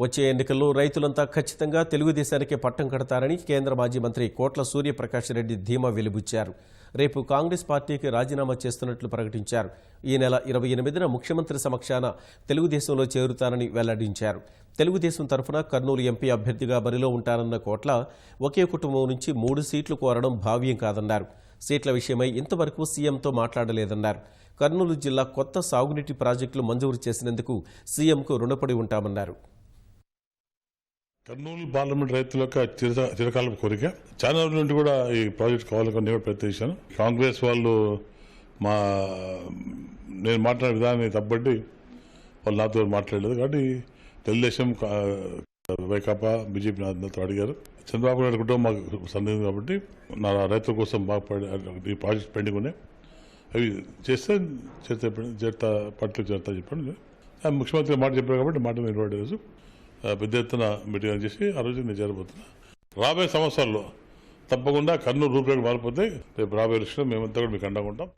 వచ్చే ఎన్నికల్లో రైతులంతా ఖచ్చితంగా తెలుగుదేశానికి పట్టం కడతారని కేంద్ర మాజీ మంత్రి కోట్ల సూర్యప్రకాష్ రెడ్డి ధీమా వెలిబుచ్చారు. రేపు కాంగ్రెస్ పార్టీకి రాజీనామా చేస్తున్నట్లు ప్రకటించారు. ఈ నెల 28న ముఖ్యమంత్రి సమక్షాన తెలుగుదేశంలో చేరుతానని వెల్లడించారు. తెలుగుదేశం తరఫున కర్నూలు ఎంపీ అభ్యర్థిగా బరిలో ఉంటానన్న కోట్ల ఒకే కుటుంబం నుంచి 3 సీట్లు కోరడం భావ్యం కాదన్నారు. సీట్ల విషయమై ఇంతవరకు సీఎంతో మాట్లాడలేదన్నారు. కర్నూలు జిల్లా కొత్త సాగునీటి ప్రాజెక్టులు మంజూరు చేసినందుకు సీఎంకు రుణపడి ఉంటామన్నారు. కర్నూలు పార్లమెంట్ రైతుల యొక్క చిరకాల కోరిక. చాలా రోజుల నుండి కూడా ఈ ప్రాజెక్ట్ కావాలని నేను ప్రయత్నించాను. కాంగ్రెస్ వాళ్ళు నేను మాట్లాడిన విధానాన్ని తప్పబట్టి వాళ్ళు నాతో మాట్లాడలేదు. కాబట్టి తెలుగుదేశం, వైకాపా, బీజేపీ నాతో అడిగారు. చంద్రబాబు నాయుడు కుటుంబం మాకు సందేహం కాబట్టి నా రైతుల కోసం ఈ ప్రాజెక్ట్ పెండింగ్ ఉన్నాయి, అవి చేస్తే పట్ల చేస్తా చెప్పండి. ముఖ్యమంత్రి మాట చెప్పారు కాబట్టి మాట నిలబడే రోజు పెద్ద ఎత్తున మీటింగ్ చేసి ఆ రోజు నేను చేరబోతున్నా. రాబోయే సంవత్సరాల్లో తప్పకుండా కర్నూలు రూపురేఖ మారిపోతే రేపు రాబోయే విషయంలో మేమంతా కూడా మీకు అండగా ఉంటాం.